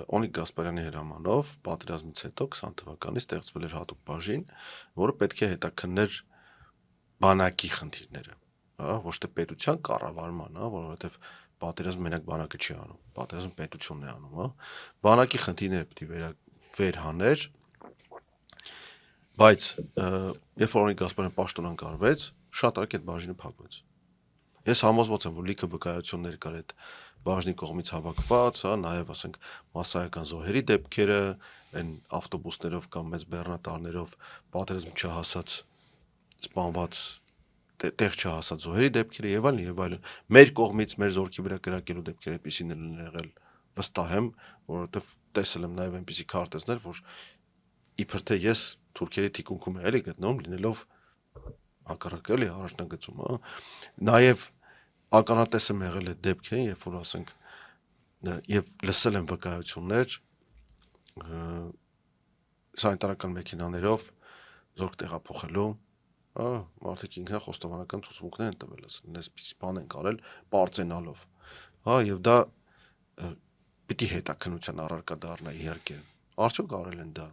Օնիկ Գասպարյանի հրամանով պատերազմից հետո 20 թվականից ստեղծվել էր հատուկ բաժին, որը պետք է հետաքններ բանակի խնդիրները, ոչ թե պետության կառավարման, որովհետև պատերազմ մենակ բանակը չի անում, պատերազմ պետությունն է անում, բանակի խնդիրները պետք է վերհաներ, բայց երբ որ Օնիկ Գասպարյանը պաշտոնան կարվեց, շատ արագ այդ բաժինը փակվեց։ Ես համոզված եմ, որ լիքը վկայություններ կար այդ բաժնի կողմից հավաքված, նաև ասենք մասսայական զոհերի դեպքերը, այն ավտոբուսներով կամ մեծ բեռնատարներով պատերազմ չհասած սպանված տեղ չհասած զոհերի դեպքերը եւ այլն եւ այլն։ Մեր կողմից մեր զորքի վրա կրակելու դեպքեր այդպեսին են եղել, վստահ եմ, որովհետեւ տեսել եմ նաև այնպիսի քարտեզներ, որ իբր թե ես թուրքերի թիկունքում էլի գտնվում լինելով հակառակը էլի առաջնագծում, նաև ականատես եմ եղել այդ դեպքերին, երբ որ ասենք եւ լսել եմ վկայություններ սանիտարական մեքենաներով զորք տեղափոխելու, մարդիկ ինքնախոստովանական ցուցմունքներ են տվել, ասել են այսպես բան են կարել պարծենալով, եւ դա պիտի հետաքննության առարկա դառնա իհարկե, արդյոք արել են դա